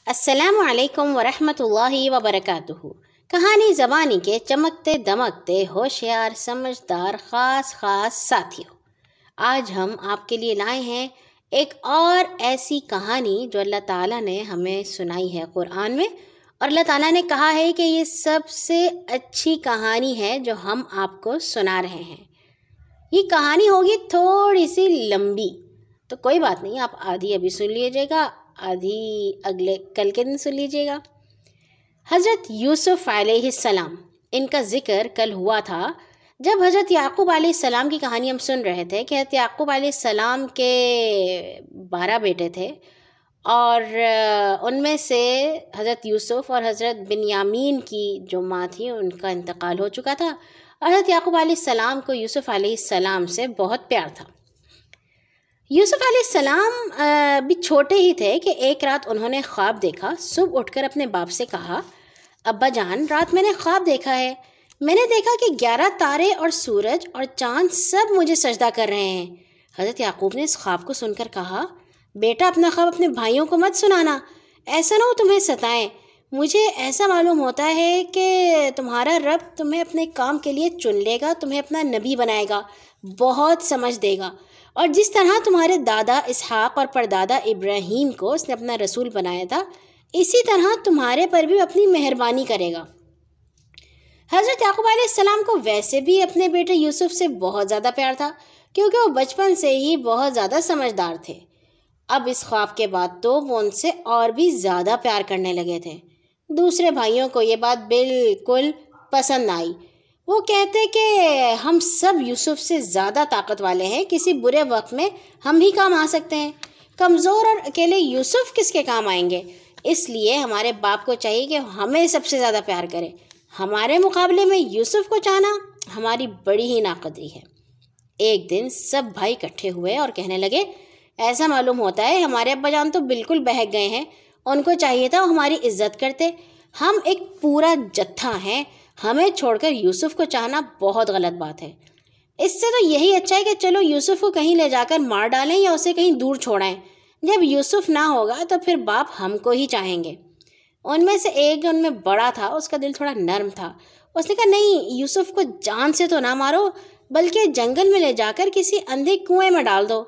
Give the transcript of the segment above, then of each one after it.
السلام علیکم ورحمۃ اللہ وبرکاتہ۔ کہانی زبانی کے چمکتے دمکتے ہوشیار سمجھدار خاص ساتھیوں، آج ہم آپ کے لیے لائے ہیں ایک اور ایسی کہانی جو اللہ تعالیٰ نے ہمیں سنائی ہے قرآن میں، اور اللہ تعالیٰ نے کہا ہے کہ یہ سب سے اچھی کہانی ہے جو ہم آپ کو سنا رہے ہیں۔ یہ کہانی ہوگی تھوڑی سی لمبی، تو کوئی بات نہیں، آپ آدھی ابھی سن لیجیے گا، آدھی کل کے دن سن لیجیے گا۔ حضرت یوسف علیہ السلام، ان کا ذکر کل ہوا تھا جب حضرت یعقوب علیہ السلام کی کہانی ہم سن رہے تھے کہ حضرت یعقوب علیہ السلام کے 12 بیٹے تھے، اور ان میں سے حضرت یوسف اور حضرت بنیامین کی جو ماں تھی ان کا انتقال ہو چکا تھا، اور حضرت یعقوب علیہ السلام کو یوسف علیہ السلام سے بہت پیار تھا۔ یوسف علیہ السلام بھی چھوٹے ہی تھے کہ ایک رات انہوں نے خواب دیکھا۔ صبح اٹھ کر اپنے باپ سے کہا، ابا جان، رات میں نے خواب دیکھا ہے، میں نے دیکھا کہ 11 تارے اور سورج اور چاند سب مجھے سجدہ کر رہے ہیں۔ حضرت یعقوب نے اس خواب کو سن کر کہا، بیٹا اپنا خواب اپنے بھائیوں کو مت سنانا، ایسا نہ ہو تمہیں ستائیں۔ مجھے ایسا معلوم ہوتا ہے کہ تمہارا رب تمہیں اپنے کام کے لیے چن لے گا، تمہیں اپنا نبی بنائے گا، بہت سمجھ دے گا، اور جس طرح تمہارے دادا اسحاق اور پردادا ابراہیم کو اس نے اپنا رسول بنایا تھا، اسی طرح تمہارے پر بھی اپنی مہربانی کرے گا۔ حضرت یعقوب علیہ السلام کو ویسے بھی اپنے بیٹے یوسف سے بہت زیادہ پیار تھا، کیونکہ وہ بچپن سے ہی بہت زیادہ سمجھدار تھے۔ اب اس خواب کے بعد تو وہ ان سے اور بھی زیادہ پیار کرنے لگے تھے۔ دوسرے بھائیوں کو یہ بات بالکل پسند نہ آئی۔ وہ کہتے کہ ہم سب یوسف سے زیادہ طاقت والے ہیں، کسی برے وقت میں ہم ہی کام آ سکتے ہیں، کمزور اور اکیلے یوسف کس کے کام آئیں گے؟ اس لیے ہمارے باپ کو چاہیے کہ ہمیں سب سے زیادہ پیار کرے، ہمارے مقابلے میں یوسف کو چاہنا ہماری بڑی ہی ناقدری ہے۔ ایک دن سب بھائی اکٹھے ہوئے اور کہنے لگے، ایسا معلوم ہوتا ہے ہمارے ابا جان تو بالکل بہک گئے ہیں، ان کو چاہیے تھا وہ ہماری عزت کرتے، ہم ایک پورا جتھا ہیں، ہمیں چھوڑ کر یوسف کو چاہنا بہت غلط بات ہے۔ اس سے تو یہی اچھا ہے کہ چلو یوسف کو کہیں لے جا کر مار ڈالیں یا اسے کہیں دور چھوڑائیں، جب یوسف نہ ہوگا تو پھر باپ ہم کو ہی چاہیں گے۔ ان میں سے ایک جو ان میں بڑا تھا، اس کا دل تھوڑا نرم تھا، اس نے کہا، نہیں، یوسف کو جان سے تو نہ مارو، بلکہ جنگل میں لے جا کر کسی اندھے کنویں میں ڈال دو،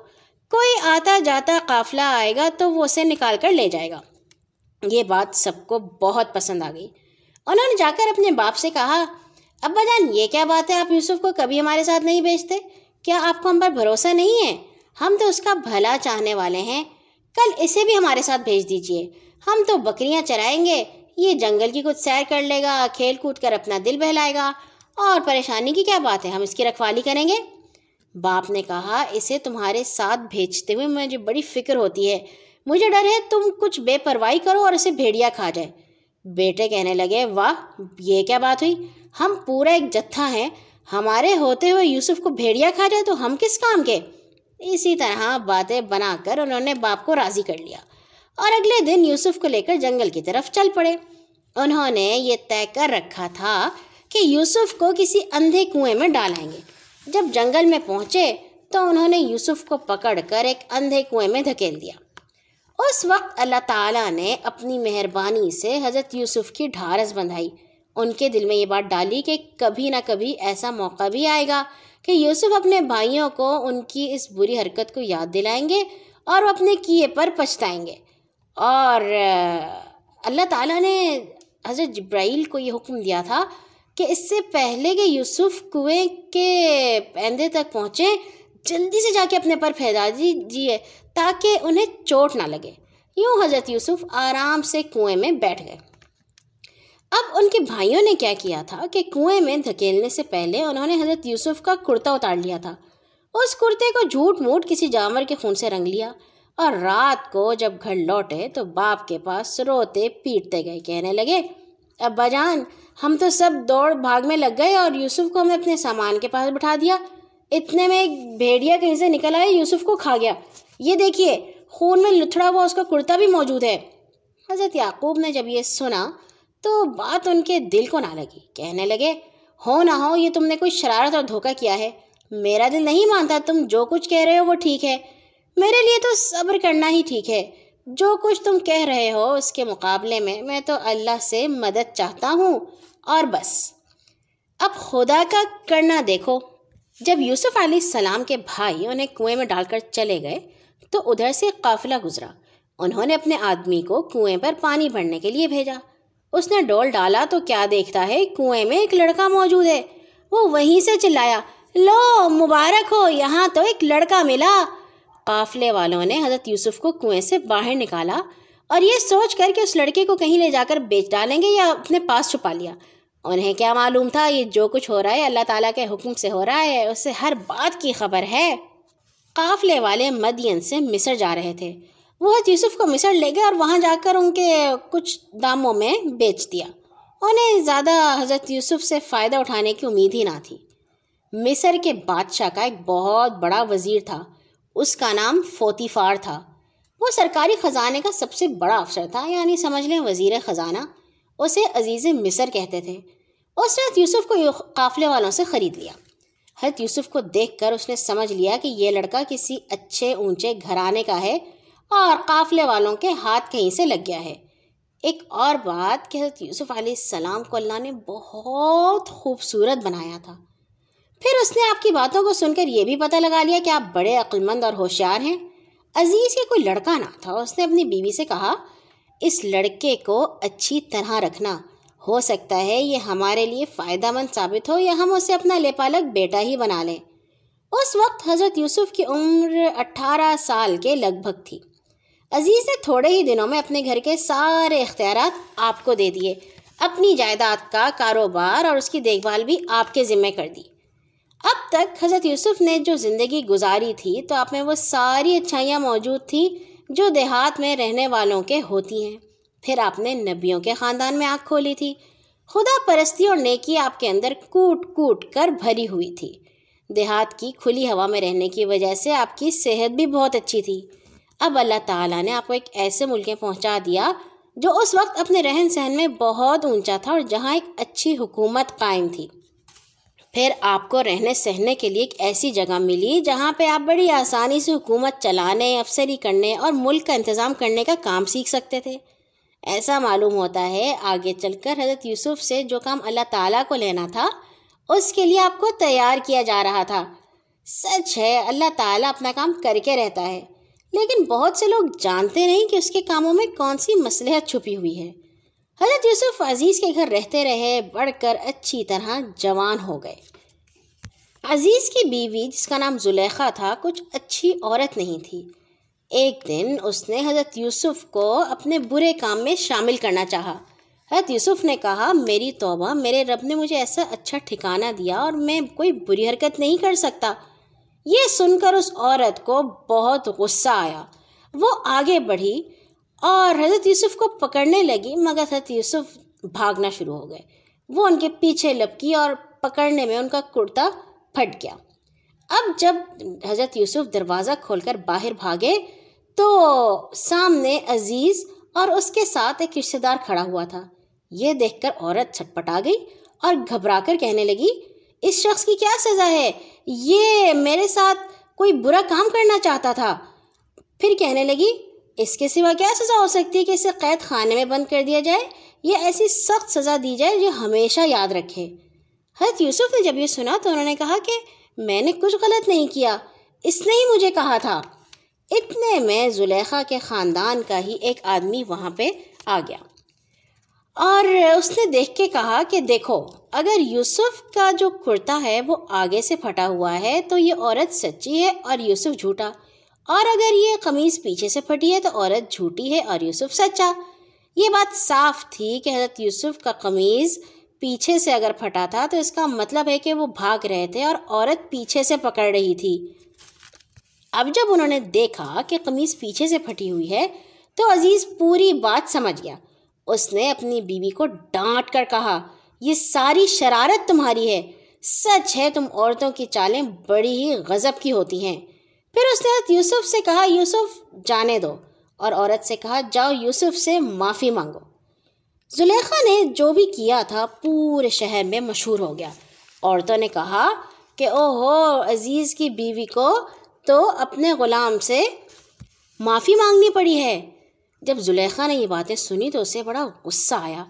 کوئی آتا جاتا قافلہ آئے گا تو وہ اسے نکال کر لے جائے گا۔ یہ بات سب کو بہت پسند آ گئی۔ انہوں نے جا کر اپنے باپ سے کہا، ابا جان، یہ کیا بات ہے، آپ یوسف کو کبھی ہمارے ساتھ نہیں بھیجتے؟ کیا آپ کو ہم پر بھروسہ نہیں ہے؟ ہم تو اس کا بھلا چاہنے والے ہیں، کل اسے بھی ہمارے ساتھ بھیج دیجئے، ہم تو بکریاں چرائیں گے، یہ جنگل کی کچھ سیر کر لے گا، کھیل کود کر اپنا دل بہلائے گا، اور پریشانی کی کیا بات ہے، ہم اس کی رکھوالی کریں گے۔ باپ نے کہا، اسے تمہارے ساتھ بھیجتے ہوئے مجھے بڑی فکر ہوتی ہے، مجھے ڈر ہے تم کچھ بے پرواہی کرو اور اسے بھیڑیا کھا جائے۔ بیٹے کہنے لگے، واہ، یہ کیا بات ہوئی، ہم پورا ایک جتھا ہیں، ہمارے ہوتے ہوئے یوسف کو بھیڑیا کھا جائے تو ہم کس کام کے؟ اسی طرح باتیں بنا کر انہوں نے باپ کو راضی کر لیا، اور اگلے دن یوسف کو لے کر جنگل کی طرف چل پڑے۔ انہوں نے یہ طے کر رکھا تھا کہ یوسف کو کسی اندھے کنویں میں ڈالائیں گے۔ جب جنگل میں پہنچے تو انہوں نے یوسف کو پکڑ کر ایک اندھے کنویں میں دھکیل دیا۔ اس وقت اللہ تعالیٰ نے اپنی مہربانی سے حضرت یوسف کی ڈھارس بندھائی، ان کے دل میں یہ بات ڈالی کہ کبھی نہ کبھی ایسا موقع بھی آئے گا کہ یوسف اپنے بھائیوں کو ان کی اس بری حرکت کو یاد دلائیں گے اور وہ اپنے کیے پر پچھتائیں گے۔ اور اللہ تعالیٰ نے حضرت جبرائیل کو یہ حکم دیا تھا کہ اس سے پہلے کہ یوسف کنویں کے پیندے تک پہنچے، جلدی سے جا کے اپنے پر پھیلا دیجیے تاکہ انہیں چوٹ نہ لگے۔ یوں حضرت یوسف آرام سے کنویں میں بیٹھ گئے۔ اب ان کے بھائیوں نے کیا کیا تھا کہ کنویں میں دھکیلنے سے پہلے انہوں نے حضرت یوسف کا کرتا اتار لیا تھا، اس کرتے کو جھوٹ موٹ کسی جانور کے خون سے رنگ لیا، اور رات کو جب گھر لوٹے تو باپ کے پاس روتے پیٹتے گئے، کہنے لگے، ابا جان، ہم تو سب دوڑ بھاگ میں لگ گئے اور یوسف کو ہم نے اپنے سامان کے پاس بٹھا دیا، اتنے میں ایک بھیڑیا کہیں سے نکل آیا، یوسف کو کھا گیا، یہ دیکھیے خون میں لتھڑا ہوا اس کا کرتا بھی موجود ہے۔ حضرت یعقوب نے جب یہ سنا تو بات ان کے دل کو نہ لگی، کہنے لگے، ہو نہ ہو یہ تم نے کوئی شرارت اور دھوکہ کیا ہے، میرا دل نہیں مانتا، تم جو کچھ کہہ رہے ہو وہ ٹھیک ہے، میرے لیے تو صبر کرنا ہی ٹھیک ہے، جو کچھ تم کہہ رہے ہو اس کے مقابلے میں تو اللہ سے مدد چاہتا ہوں اور بس۔ اب خدا کا کرنا دیکھو۔ جب یوسف علیہ السلام کے بھائی انہیں کنویں میں ڈال کر چلے گئے تو ادھر سے ایک قافلہ گزرا۔ انہوں نے اپنے آدمی کو کنویں پر پانی بھرنے کے لیے بھیجا۔ اس نے ڈول ڈالا تو کیا دیکھتا ہے، کنویں میں ایک لڑکا موجود ہے۔ وہ وہیں سے چلایا، لو مبارک ہو، یہاں تو ایک لڑکا ملا۔ قافلے والوں نے حضرت یوسف کو کنویں سے باہر نکالا اور یہ سوچ کر کہ اس لڑکے کو کہیں لے جا کر بیچ ڈالیں گے یا اپنے پاس چھپا لیا۔ انہیں کیا معلوم تھا یہ جو کچھ ہو رہا ہے اللہ تعالیٰ کے حکم سے ہو رہا ہے، اسے ہر بات کی خبر ہے۔ قافلے والے مدین سے مصر جا رہے تھے۔ وہ حضرت یوسف کو مصر لے گئے اور وہاں جا کر ان کے کچھ داموں میں بیچ دیا۔ انہیں زیادہ حضرت یوسف سے فائدہ اٹھانے کی امید ہی نہ تھی۔ مصر کے بادشاہ کا ایک بہت بڑا وزیر تھا، اس کا نام فوتیفار تھا۔ وہ سرکاری خزانے کا سب سے بڑا افسر تھا، یعنی سمجھ لیں وزیر خزانہ۔ اسے عزیز مصر کہتے تھے۔ اس نے حضرت یوسف کو قافلے والوں سے خرید لیا۔ حضرت یوسف کو دیکھ کر اس نے سمجھ لیا کہ یہ لڑکا کسی اچھے اونچے گھرانے کا ہے اور قافلے والوں کے ہاتھ کہیں سے لگ گیا ہے۔ ایک اور بات کہ حضرت یوسف علیہ السلام کو اللہ نے بہت خوبصورت بنایا تھا۔ پھر اس نے آپ کی باتوں کو سن کر یہ بھی پتہ لگا لیا کہ آپ بڑے عقلمند اور ہوشیار ہیں۔ عزیز کے کوئی لڑکا نہ تھا۔ اس نے اپنی بیوی سے کہا، اس لڑکے کو اچھی طرح رکھنا، ہو سکتا ہے یہ ہمارے لیے فائدہ مند ثابت ہو یا ہم اسے اپنا لیپالک بیٹا ہی بنا لیں۔ اس وقت حضرت یوسف کی عمر 18 سال کے لگ بھگ تھی۔ عزیز نے تھوڑے ہی دنوں میں اپنے گھر کے سارے اختیارات آپ کو دے دیے، اپنی جائیداد کا کاروبار اور اس کی دیکھ بھال بھی آپ کے ذمہ کر دی۔ اب تک حضرت یوسف نے جو زندگی گزاری تھی تو آپ میں وہ ساری اچھائیاں موجود تھیں جو دیہات میں رہنے والوں کے ہوتی ہیں۔ پھر آپ نے نبیوں کے خاندان میں آنکھ کھولی تھی۔ خدا پرستی اور نیکی آپ کے اندر کوٹ کوٹ کر بھری ہوئی تھی۔ دیہات کی کھلی ہوا میں رہنے کی وجہ سے آپ کی صحت بھی بہت اچھی تھی۔ اب اللہ تعالیٰ نے آپ کو ایک ایسے ملک میں پہنچا دیا جو اس وقت اپنے رہن سہن میں بہت اونچا تھا اور جہاں ایک اچھی حکومت قائم تھی۔ پھر آپ کو رہنے سہنے کے لیے ایک ایسی جگہ ملی جہاں پہ آپ بڑی آسانی سے حکومت چلانے، افسری کرنے اور ملک کا انتظام کرنے کا کام سیکھ سکتے تھے۔ ایسا معلوم ہوتا ہے آگے چل کر حضرت یوسف سے جو کام اللہ تعالیٰ کو لینا تھا اس کے لیے آپ کو تیار کیا جا رہا تھا۔ سچ ہے اللہ تعالیٰ اپنا کام کر کے رہتا ہے، لیکن بہت سے لوگ جانتے نہیں کہ اس کے کاموں میں کون سی مصلحت چھپی ہوئی ہے۔ حضرت یوسف عزیز کے گھر رہتے رہے، بڑھ کر اچھی طرح جوان ہو گئے۔ عزیز کی بیوی جس کا نام زلیخا تھا کچھ اچھی عورت نہیں تھی۔ ایک دن اس نے حضرت یوسف کو اپنے برے کام میں شامل کرنا چاہا۔ حضرت یوسف نے کہا، میری توبہ، میرے رب نے مجھے ایسا اچھا ٹھکانہ دیا اور میں کوئی بری حرکت نہیں کر سکتا۔ یہ سن کر اس عورت کو بہت غصہ آیا۔ وہ آگے بڑھی اور حضرت یوسف کو پکڑنے لگی، مگر حضرت یوسف بھاگنا شروع ہو گئے۔ وہ ان کے پیچھے لپکی اور پکڑنے میں ان کا کرتا پھٹ گیا۔ اب جب حضرت یوسف دروازہ کھول کر باہر بھاگے تو سامنے عزیز اور اس کے ساتھ ایک رشتہ دار کھڑا ہوا تھا۔ یہ دیکھ کر عورت چھٹپٹا گئی اور گھبرا کر کہنے لگی، اس شخص کی کیا سزا ہے؟ یہ میرے ساتھ کوئی برا کام کرنا چاہتا تھا۔ پھر کہنے لگی، اس کے سوا کیا سزا ہو سکتی ہے کہ اسے قید خانے میں بند کر دیا جائے یا ایسی سخت سزا دی جائے جو ہمیشہ یاد رکھے۔ حضرت یوسف نے جب یہ سنا تو انہوں نے کہا کہ میں نے کچھ غلط نہیں کیا، اس نے ہی مجھے کہا تھا۔ اتنے میں زلیخا کے خاندان کا ہی ایک آدمی وہاں پہ آ گیا اور اس نے دیکھ کے کہا کہ دیکھو، اگر یوسف کا جو کرتا ہے وہ آگے سے پھٹا ہوا ہے تو یہ عورت سچی ہے اور یوسف جھوٹا، اور اگر یہ قمیض پیچھے سے پھٹی ہے تو عورت جھوٹی ہے اور یوسف سچا۔ یہ بات صاف تھی کہ حضرت یوسف کا قمیض پیچھے سے اگر پھٹا تھا تو اس کا مطلب ہے کہ وہ بھاگ رہے تھے اور عورت پیچھے سے پکڑ رہی تھی۔ اب جب انہوں نے دیکھا کہ قمیض پیچھے سے پھٹی ہوئی ہے تو عزیز پوری بات سمجھ گیا۔ اس نے اپنی بیوی کو ڈانٹ کر کہا، یہ ساری شرارت تمہاری ہے، سچ ہے تم عورتوں کی چالیں بڑی ہی غضب کی ہوتی ہیں۔ پھر اس نے حضرت یوسف سے کہا، یوسف جانے دو، اور عورت سے کہا، جاؤ یوسف سے معافی مانگو۔ زلیخا نے جو بھی کیا تھا پورے شہر میں مشہور ہو گیا۔ عورتوں نے کہا کہ اوہو، عزیز کی بیوی کو تو اپنے غلام سے معافی مانگنی پڑی ہے۔ جب زلیخا نے یہ باتیں سنی تو اسے بڑا غصہ آیا۔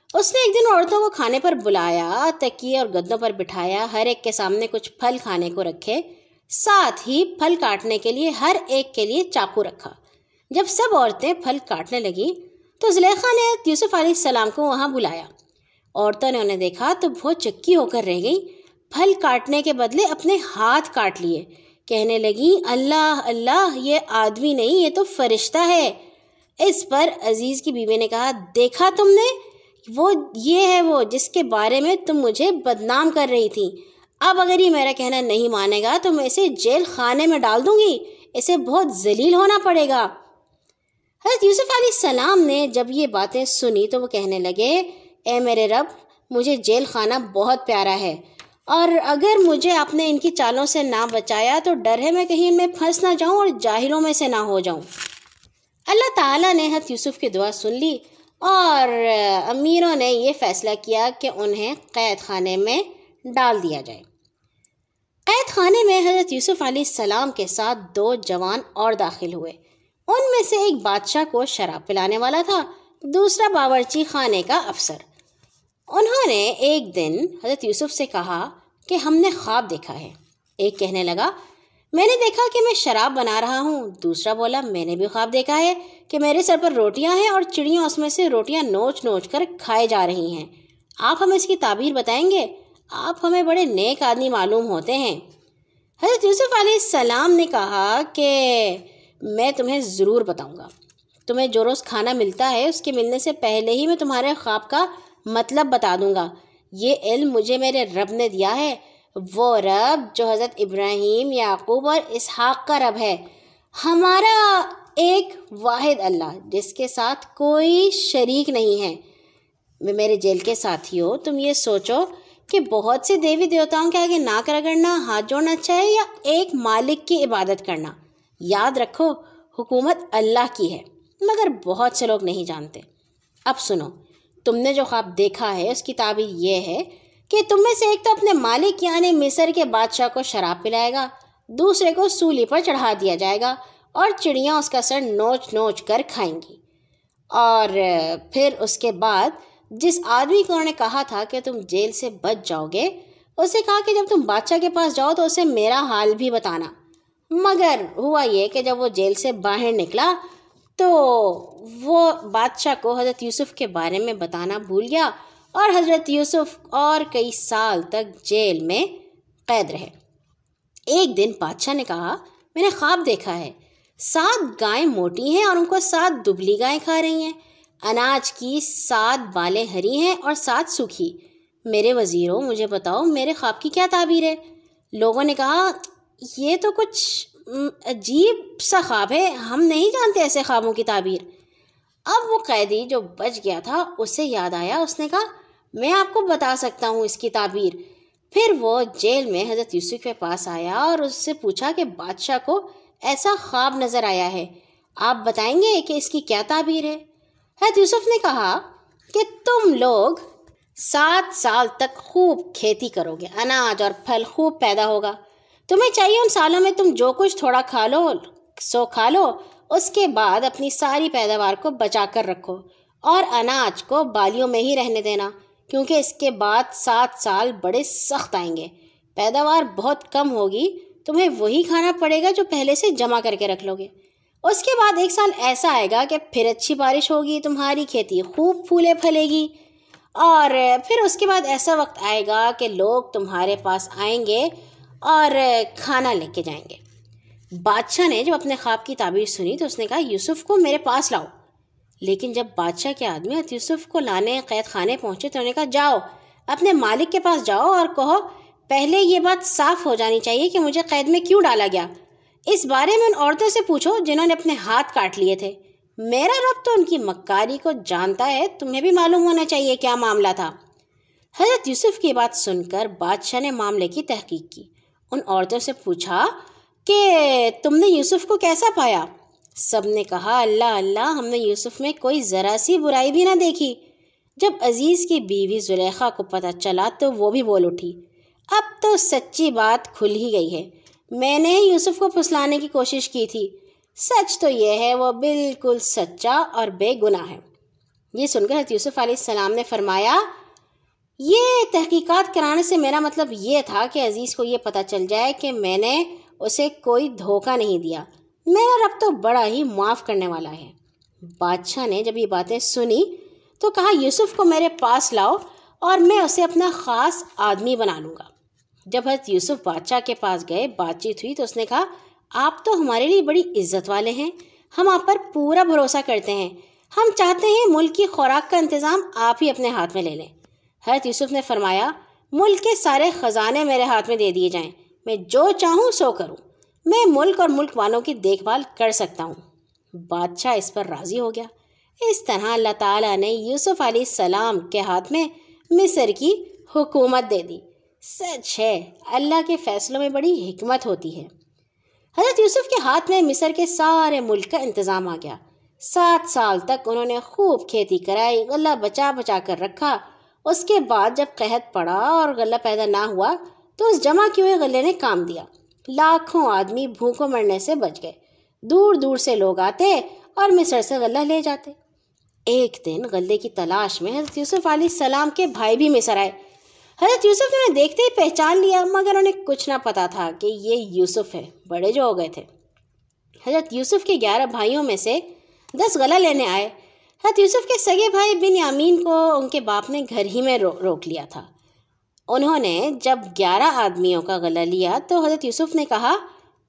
اس نے ایک دن عورتوں کو کھانے پر بلایا، تکیے اور گدوں پر بٹھایا، ہر ایک کے سامنے کچھ پھل کھانے کو رکھے، ساتھ ہی پھل کاٹنے کے لیے ہر ایک کے لیے چاقو رکھا۔ جب سب عورتیں پھل کاٹنے لگیں تو زلیخا نے یوسف علیہ السلام کو وہاں بلایا۔ عورتوں نے انہیں دیکھا تو بہت چکی ہو کر رہ گئیں، پھل کاٹنے کے بدلے اپنے ہاتھ کاٹ لیے، کہنے لگیں اللہ اللہ، یہ آدمی نہیں، یہ تو فرشتہ ہے۔ اس پر عزیز کی بیوی نے کہا، دیکھا تم نے، یہ ہے وہ جس کے بارے میں تم مجھے بدنام کر رہی تھی۔ اب اگر یہ میرا کہنا نہیں مانے گا تو میں اسے جیل خانے میں ڈال دوں گی، اسے بہت ذلیل ہونا پڑے گا۔ حضرت یوسف علیہ السلام نے جب یہ باتیں سنی تو وہ کہنے لگے، اے میرے رب، مجھے جیل خانہ بہت پیارا ہے، اور اگر مجھے آپ نے ان کی چالوں سے نہ بچایا تو ڈر ہے میں کہیں میں پھنس نہ جاؤں اور جاہلوں میں سے نہ ہو جاؤں۔ اللہ تعالیٰ نے حضرت یوسف کی دعا سن لی اور امیروں نے یہ فیصلہ کیا کہ انہیں قید خانے میں ڈال دیا جائے۔ قید خانے میں حضرت یوسف علیہ السلام کے ساتھ 2 جوان اور داخل ہوئے۔ ان میں سے ایک بادشاہ کو شراب پلانے والا تھا، دوسرا باورچی خانے کا افسر۔ انہوں نے ایک دن حضرت یوسف سے کہا کہ ہم نے خواب دیکھا ہے۔ ایک کہنے لگا، میں نے دیکھا کہ میں شراب بنا رہا ہوں۔ دوسرا بولا، میں نے بھی خواب دیکھا ہے کہ میرے سر پر روٹیاں ہیں اور چڑیاں اس میں سے روٹیاں نوچ نوچ کر کھائے جا رہی ہیں۔ آپ ہمیں اس کی تعبیر بتائیں گے؟ آپ ہمیں بڑے نیک آدمی معلوم ہوتے ہیں۔ حضرت یوسف علیہ السلام نے کہا کہ میں تمہیں ضرور بتاؤں گا۔ تمہیں جو روز کھانا ملتا ہے اس کے ملنے سے پہلے ہی میں تمہارے خواب کا مطلب بتا دوں گا۔ یہ علم مجھے میرے رب نے دیا ہے، وہ رب جو حضرت ابراہیم، یعقوب اور اسحاق کا رب ہے، ہمارا ایک واحد اللہ جس کے ساتھ کوئی شریک نہیں ہے۔ میرے جیل کے ساتھیوں، تم یہ سوچو کہ بہت سے دیوی دیوتاؤں کے آگے ناک رگڑنا، ہاتھ جوڑنا چاہے یا ایک مالک کی عبادت کرنا؟ یاد رکھو، حکومت اللہ کی ہے، مگر بہت سے لوگ نہیں جانتے۔ اب سنو، تم نے جو خواب دیکھا ہے اس کی تعبیر یہ ہے کہ تم میں سے ایک تو اپنے مالک یعنی مصر کے بادشاہ کو شراب پلائے گا، دوسرے کو سولی پر چڑھا دیا جائے گا اور چڑیاں اس کا سر نوچ نوچ کر کھائیں گی۔ اور پھر اس کے بعد جس آدمی کو انہوں نے کہا تھا کہ تم جیل سے بچ جاؤ گے، اسے کہا کہ جب تم بادشاہ کے پاس جاؤ تو اسے میرا حال بھی بتانا۔ مگر ہوا یہ کہ جب وہ جیل سے باہر نکلا تو وہ بادشاہ کو حضرت یوسف کے بارے میں بتانا بھول گیا اور حضرت یوسف اور کئی سال تک جیل میں قید رہے۔ ایک دن بادشاہ نے کہا، میں نے خواب دیکھا ہے، 7 گائیں موٹی ہیں اور ان کو 7 دبلی گائیں کھا رہی ہیں، اناج کی 7 بالیں ہری ہیں اور 7 سوکھی۔ میرے وزیروں، مجھے بتاؤ میرے خواب کی کیا تعبیر ہے؟ لوگوں نے کہا، یہ تو کچھ عجیب سا خواب ہے، ہم نہیں جانتے ایسے خوابوں کی تعبیر۔ اب وہ قیدی جو بچ گیا تھا اسے یاد آیا، اس نے کہا، میں آپ کو بتا سکتا ہوں اس کی تعبیر۔ پھر وہ جیل میں حضرت یوسف کے پاس آیا اور اس سے پوچھا کہ بادشاہ کو ایسا خواب نظر آیا ہے، آپ بتائیں گے کہ اس کی کیا تعبیر ہے؟ حضرت یوسف نے کہا کہ تم لوگ 7 سال تک خوب کھیتی کرو گے، اناج اور پھل خوب پیدا ہوگا۔ تمہیں چاہیے ان سالوں میں تم جو کچھ تھوڑا کھا لو سو کھا لو، اس کے بعد اپنی ساری پیداوار کو بچا کر رکھو اور اناج کو بالیوں میں ہی رہنے دینا، کیونکہ اس کے بعد 7 سال بڑے سخت آئیں گے، پیداوار بہت کم ہوگی، تمہیں وہی کھانا پڑے گا جو پہلے سے جمع کر کے رکھ لو گے۔ اس کے بعد 1 سال ایسا آئے گا کہ پھر اچھی بارش ہوگی، تمہاری کھیتی خوب پھولے پھلے گی، اور پھر اس کے بعد ایسا وقت آئے گا کہ لوگ تمہارے پاس آئیں گے اور کھانا لے کے جائیں گے۔ بادشاہ نے جب اپنے خواب کی تعبیر سنی تو اس نے کہا، یوسف کو میرے پاس لاؤ۔ لیکن جب بادشاہ کے آدمی یوسف کو لانے قید خانے پہنچے تو انہوں نے کہا، جاؤ اپنے مالک کے پاس جاؤ اور کہو، پہلے یہ بات صاف ہو جانی چاہیے کہ مجھے قید میں کیوں ڈالا گیا۔ اس بارے میں ان عورتوں سے پوچھو جنہوں نے اپنے ہاتھ کاٹ لیے تھے، میرا رب تو ان کی مکاری کو جانتا ہے، تمہیں بھی معلوم ہونا چاہیے کیا معاملہ تھا۔ حضرت یوسف کی بات سن کر بادشاہ نے معاملے کی تحقیق کی، ان عورتوں سے پوچھا کہ تم نے یوسف کو کیسا پایا؟ سب نے کہا، اللہ اللہ، ہم نے یوسف میں کوئی ذرا سی برائی بھی نہ دیکھی۔ جب عزیز کی بیوی زلیخا کو پتہ چلا تو وہ بھی بول اٹھی، اب تو سچی بات کھل ہی گئی ہے، میں نے یوسف کو پھسلانے کی کوشش کی تھی، سچ تو یہ ہے وہ بالکل سچا اور بے گناہ ہے۔ یہ سن کر حضرت یوسف علیہ السلام نے فرمایا، یہ تحقیقات کرانے سے میرا مطلب یہ تھا کہ عزیز کو یہ پتہ چل جائے کہ میں نے اسے کوئی دھوکہ نہیں دیا، میرا رب تو بڑا ہی معاف کرنے والا ہے۔ بادشاہ نے جب یہ باتیں سنی تو کہا، یوسف کو میرے پاس لاؤ اور میں اسے اپنا خاص آدمی بنا لوں گا۔ جب حضرت یوسف بادشاہ کے پاس گئے، بات چیت ہوئی تو اس نے کہا، آپ تو ہمارے لیے بڑی عزت والے ہیں، ہم آپ پر پورا بھروسہ کرتے ہیں، ہم چاہتے ہیں ملک کی خوراک کا انتظام آپ ہی اپنے ہاتھ میں لے لیں۔ حضرت یوسف نے فرمایا، ملک کے سارے خزانے میرے ہاتھ میں دے دیے جائیں، میں جو چاہوں سو کروں، میں ملک اور ملک والوں کی دیکھ بھال کر سکتا ہوں۔ بادشاہ اس پر راضی ہو گیا۔ اس طرح اللہ تعالیٰ نے یوسف علیہ السلام کے ہاتھ میں مصر کی حکومت دے دی۔ سچ ہے، اللہ کے فیصلوں میں بڑی حکمت ہوتی ہے۔ حضرت یوسف کے ہاتھ میں مصر کے سارے ملک کا انتظام آ گیا۔ 7 سال تک انہوں نے خوب کھیتی کرائی، غلہ بچا بچا کر رکھا۔ اس کے بعد جب قحط پڑا اور غلہ پیدا نہ ہوا تو اس جمع کیے ہوئے غلے نے کام دیا۔ لاکھوں آدمی بھوکوں مرنے سے بچ گئے۔ دور دور سے لوگ آتے اور مصر سے غلہ لے جاتے۔ ایک دن غلے کی تلاش میں حضرت یوسف علیہ السلام کے بھائی بھی مصر آئے۔ حضرت یوسف نے انہیں دیکھتے ہی پہچان لیا، مگر انہیں کچھ نہ پتا تھا کہ یہ یوسف ہے۔ بڑے جو ہو گئے تھے۔ حضرت یوسف کے 11 بھائیوں میں سے 10 غلہ لینے آئے۔ حضرت یوسف کے سگے بھائی بنیامین کو ان کے باپ نے گھر ہی میں روک لیا تھا۔ انہوں نے جب 11 آدمیوں کا غلہ لیا تو حضرت یوسف نے کہا،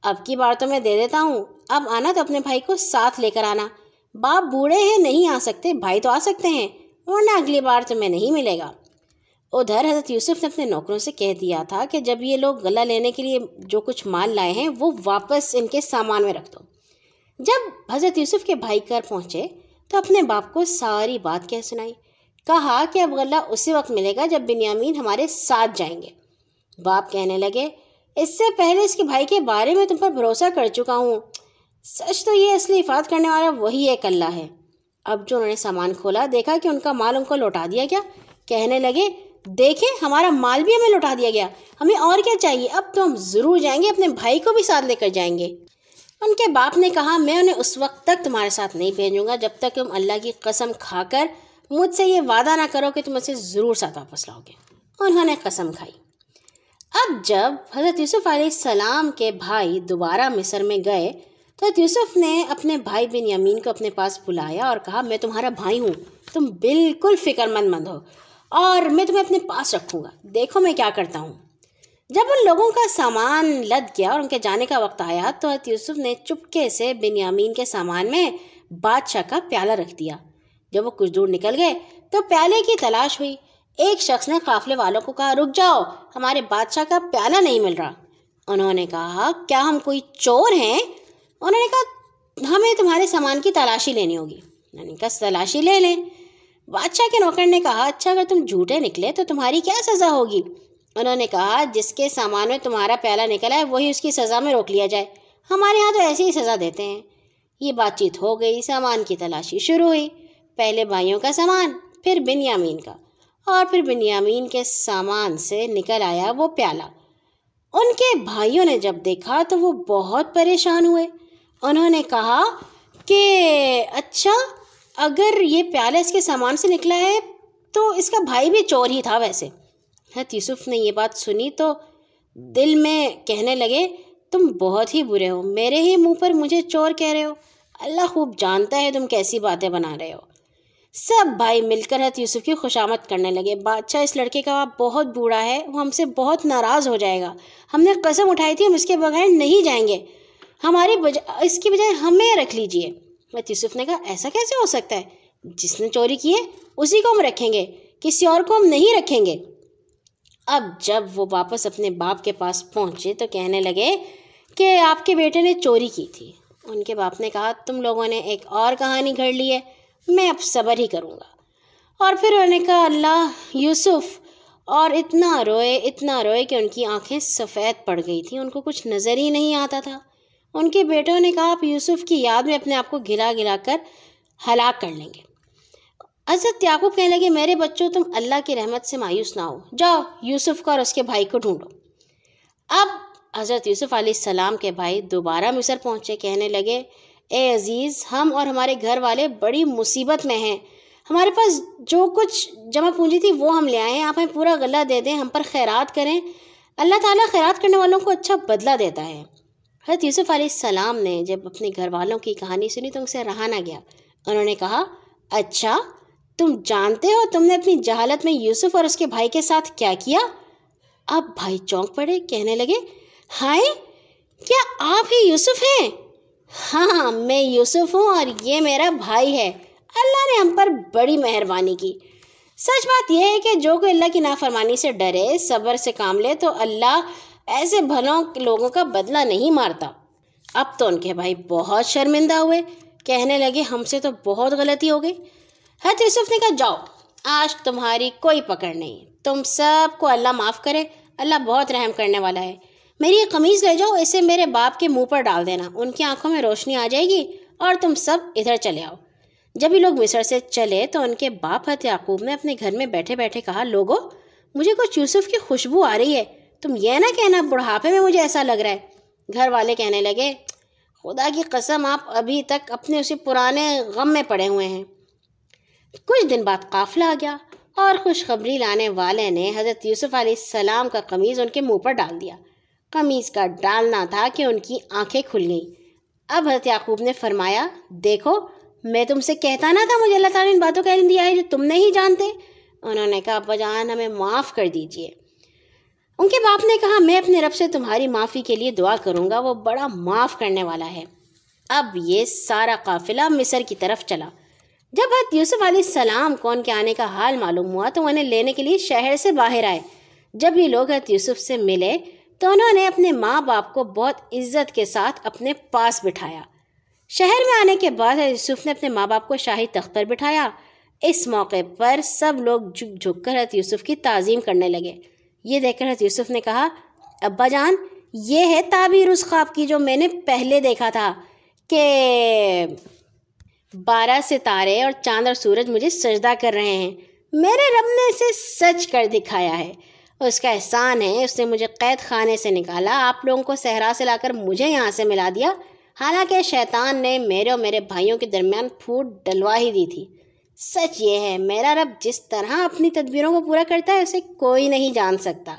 اب کی بار تو میں دے دیتا ہوں، اب آنا تو اپنے بھائی کو ساتھ لے کر آنا۔ باپ بوڑھے ہیں، نہیں آ سکتے، بھائی تو آ سکتے ہیں، ورنہ اگلی بار تمہیں نہیں ملے گا۔ ادھر حضرت یوسف نے اپنے نوکروں سے کہہ دیا تھا کہ جب یہ لوگ غلہ لینے کے لیے جو کچھ مال لائے ہیں وہ واپس ان کے سامان میں رکھ دو۔ جب حضرت یوسف کے بھائی گھر پہنچے تو اپنے باپ کو ساری بات کہہ سنائی۔ کہا کہ اب غلہ اسی وقت ملے گا جب بنیامین ہمارے ساتھ جائیں گے۔ باپ کہنے لگے، اس سے پہلے اس کے بھائی کے بارے میں تم پر بھروسہ کر چکا ہوں، سچ تو یہ اصلی حفاظت کرنے والا وہی ایک اللہ ہے۔ اب جو انہوں نے سامان کھولا، دیکھا کہ ان کا مال ان کو لوٹا دیا گیا۔ کہنے لگے، دیکھیں ہمارا مال بھی ہمیں لوٹا دیا گیا، ہمیں اور کیا چاہیے، اب تو ہم ضرور جائیں گے، اپنے بھائی کو بھی ساتھ لے کر جائیں گے۔ ان کے باپ نے کہا، میں انہیں اس وقت تک تمہارے ساتھ نہیں بھیجوں گا جب تک تم اللہ کی قسم کھا کر مجھ سے یہ وعدہ نہ کرو کہ تم اسے ضرور ساتھ واپس لاؤ گے۔ انہوں نے قسم کھائی۔ اب جب حضرت یوسف علیہ السلام کے بھائی دوبارہ مصر میں گئے تو حضرت یوسف نے اپنے بھائی بنیامین کو اپنے پاس بلایا اور کہا، میں تمہارا بھائی ہوں، تم بالکل فکر مند ہو اور میں تمہیں اپنے پاس رکھوں گا، دیکھو میں کیا کرتا ہوں۔ جب ان لوگوں کا سامان لد گیا اور ان کے جانے کا وقت آیا تو حضرت یوسف نے چپکے سے بنیامین کے سامان میں بادشاہ کا پیالہ رکھ دیا۔ جب وہ کچھ دور نکل گئے تو پیالے کی تلاش ہوئی۔ ایک شخص نے قافلے والوں کو کہا، رک جاؤ، ہمارے بادشاہ کا پیالہ نہیں مل رہا۔ انہوں نے کہا، کیا ہم کوئی چور ہیں؟ انہوں نے کہا، ہمیں تمہارے سامان کی تلاشی لینی ہوگی۔ انہوں نے کہا، تلاشی لے لیں۔ بادشاہ کے نوکر نے کہا، اچھا اگر تم جھوٹے نکلے تو تمہاری کیا سزا ہوگی؟ انہوں نے کہا، جس کے سامان میں تمہارا پیالہ نکلا ہے وہی اس کی سزا میں روک لیا جائے، ہمارے ہاں تو ایسی ہی سزا دیتے ہیں۔ یہ بات چیت ہو گئی، سامان کی تلاشی شروع ہوئی۔ پہلے بھائیوں کا سامان، پھر بنیامین کا، اور پھر بنیامین کے سامان سے نکل آیا وہ پیالہ۔ ان کے بھائیوں نے جب دیکھا تو وہ بہت پریشان ہوئے۔ انہوں نے کہا کہ اچھا اگر یہ پیالہ اس کے سامان سے نکلا ہے تو اس کا بھائی بھی چور ہی تھا ویسے۔ حضرت یوسف نے یہ بات سنی تو دل میں کہنے لگے، تم بہت ہی برے ہو، میرے ہی منہ پر مجھے چور کہہ رہے ہو، اللہ خوب جانتا ہے تم کیسی باتیں بنا رہے ہو۔ سب بھائی مل کر حضرت یوسف کی خوشامد کرنے لگے۔ بادشاہ، اس لڑکے کا باپ بہت بوڑھا ہے، وہ ہم سے بہت ناراض ہو جائے گا، ہم نے قسم اٹھائی تھی ہم اس کے بغیر نہیں جائیں گے، اس کی بجائے ہمیں رکھ لیجئے۔ حضرت یوسف نے کہا، ایسا کیسے ہو سکتا ہے، جس نے چوری کی ہے اسی کو ہم رکھیں گے، کسی اور کو ہم نہیں رکھیں گے۔ اب جب وہ واپس اپنے باپ کے پاس پہنچے تو کہنے لگے کہ آپ کے بیٹے نے چوری کی تھی۔ ان کے باپ نے کہا، تم لوگوں نے ایک اور کہانی گھڑ لی ہے، میں اب صبر ہی کروں گا۔ اور پھر انہوں نے کہا، اللہ یوسف، اور اتنا روئے کہ ان کی آنکھیں سفید پڑ گئی تھیں، ان کو کچھ نظر ہی نہیں آتا تھا۔ ان کے بیٹوں نے کہا، آپ یوسف کی یاد میں اپنے آپ کو گلا گلا کر ہلاک کر لیں گے۔ حضرت یعقوب کہنے لگے، میرے بچوں تم اللہ کی رحمت سے مایوس نہ ہو، جاؤ یوسف کو اور اس کے بھائی کو ڈھونڈو۔ اب حضرت یوسف علیہ السلام کے بھائی دوبارہ مصر پہنچے، کہنے لگے، اے عزیز، ہم اور ہمارے گھر والے بڑی مصیبت میں ہیں، ہمارے پاس جو کچھ جمع پونجی تھی وہ ہم لے آئے ہیں، آپ ہمیں پورا غلہ دے دیں، ہم پر خیرات کریں، اللہ تعالیٰ خیرات کرنے والوں کو اچھا بدلہ دیتا ہے۔ حضرت یوسف علیہ السلام نے جب اپنے گھر والوں کی کہانی سنی تو ان سے رہا نہ گیا۔ انہوں نے کہا، اچھا تم جانتے ہو تم نے اپنی جہالت میں یوسف اور اس کے بھائی کے ساتھ کیا کیا؟ اب بھائی چونک پڑے، کہنے لگے، ہائے، کیا آپ ہی یوسف ہیں؟ ہاں، میں یوسف ہوں اور یہ میرا بھائی ہے، اللہ نے ہم پر بڑی مہربانی کی۔ سچ بات یہ ہے کہ جو کوئی اللہ کی نافرمانی سے ڈرے، صبر سے کام لے، تو اللہ ایسے بھلوں لوگوں کا بدلہ نہیں مارتا۔ اب تو ان کے بھائی بہت شرمندہ ہوئے، کہنے لگے، ہم سے تو بہت غلطی ہو گئی۔ حضرت یوسف نے کہا، جاؤ، آج تمہاری کوئی پکڑ نہیں، تم سب کو اللہ معاف کرے، اللہ بہت رحم کرنے والا ہے۔ میری یہ قمیض لے جاؤ، اسے میرے باپ کے منہ پر ڈال دینا، ان کی آنکھوں میں روشنی آ جائے گی اور تم سب ادھر چلے آؤ۔ جب یہ لوگ مصر سے چلے تو ان کے باپ حضرت یعقوب نے اپنے گھر میں بیٹھے بیٹھے کہا، لوگو، مجھے کچھ یوسف کی خوشبو آ رہی ہے، تم یہ نہ کہنا بڑھاپے میں مجھے ایسا لگ رہا ہے۔ گھر والے کہنے لگے، خدا کی قسم، آپ ابھی تک اپنے اسی پرانے غم میں پڑے ہوئے ہیں۔ کچھ دن بعد قافلہ آ گیا اور خوشخبری لانے والے نے حضرت یوسف علیہ السلام کا قمیض ان کے منہ پر ڈال دیا۔ قمیض کا ڈالنا تھا کہ ان کی آنکھیں کھل گئیں۔ اب حضرت یعقوب نے فرمایا، دیکھو، میں تم سے کہتا نہ تھا مجھے اللہ تعالیٰ نے ان باتوں کا علم دیا ہے جو تم نہیں جانتے؟ انہوں نے کہا، ابا جان، ہمیں معاف کر دیجئے۔ ان کے باپ نے کہا، میں اپنے رب سے تمہاری معافی کے لیے دعا کروں گا، وہ بڑا معاف کرنے والا ہے۔ اب یہ سارا قافلہ مصر کی طرف چلا۔ جب حضرت یوسف علیہ السلام کو ان کے آنے کا حال معلوم ہوا تو انہیں لینے کے لیے شہر سے باہر آئے۔ جب یہ لوگ حضرت یوسف سے ملے تو انہوں نے اپنے ماں باپ کو بہت عزت کے ساتھ اپنے پاس بٹھایا۔ شہر میں آنے کے بعد حضرت یوسف نے اپنے ماں باپ کو شاہی تخت پر بٹھایا۔ اس موقع پر سب لوگ جھک جھک کر حضرت یوسف کی تعظیم کرنے لگے۔ یہ دیکھ کر حضرت یوسف نے کہا، ابا جان، یہ ہے تعبیر اس خواب کی جو میں نے پہلے دیکھا تھا کہ 12 ستارے اور چاند اور سورج مجھے سجدہ کر رہے ہیں۔ میرے رب نے اسے سچ کر دکھایا ہے، اس کا احسان ہے، اس نے مجھے قید خانے سے نکالا، آپ لوگوں کو صحرا سے لا کر مجھے یہاں سے ملا دیا، حالانکہ شیطان نے میرے اور میرے بھائیوں کے درمیان پھوٹ ڈلوا ہی دی تھی۔ سچ یہ ہے، میرا رب جس طرح اپنی تدبیروں کو پورا کرتا ہے اسے کوئی نہیں جان سکتا۔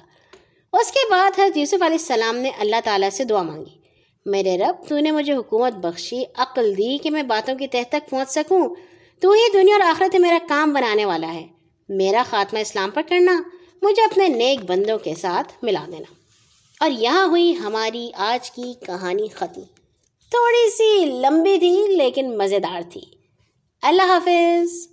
اس کے بعد حضرت یوسف علیہ السلام نے اللہ تعالیٰ سے دعا مانگی، میرے رب، تو نے مجھے حکومت بخشی، عقل دی کہ میں باتوں کی تہ تک پہنچ سکوں، تو ہی دنیا اور آخرت میرا کام بنانے والا ہے، میرا خاتمہ اسلام پر کرنا، مجھے اپنے نیک بندوں کے ساتھ ملا دینا۔ اور یہاں ہوئی ہماری آج کی کہانی ختم۔ تھوڑی سی لمبی تھی لیکن مزیدار تھی۔ اللہ حافظ۔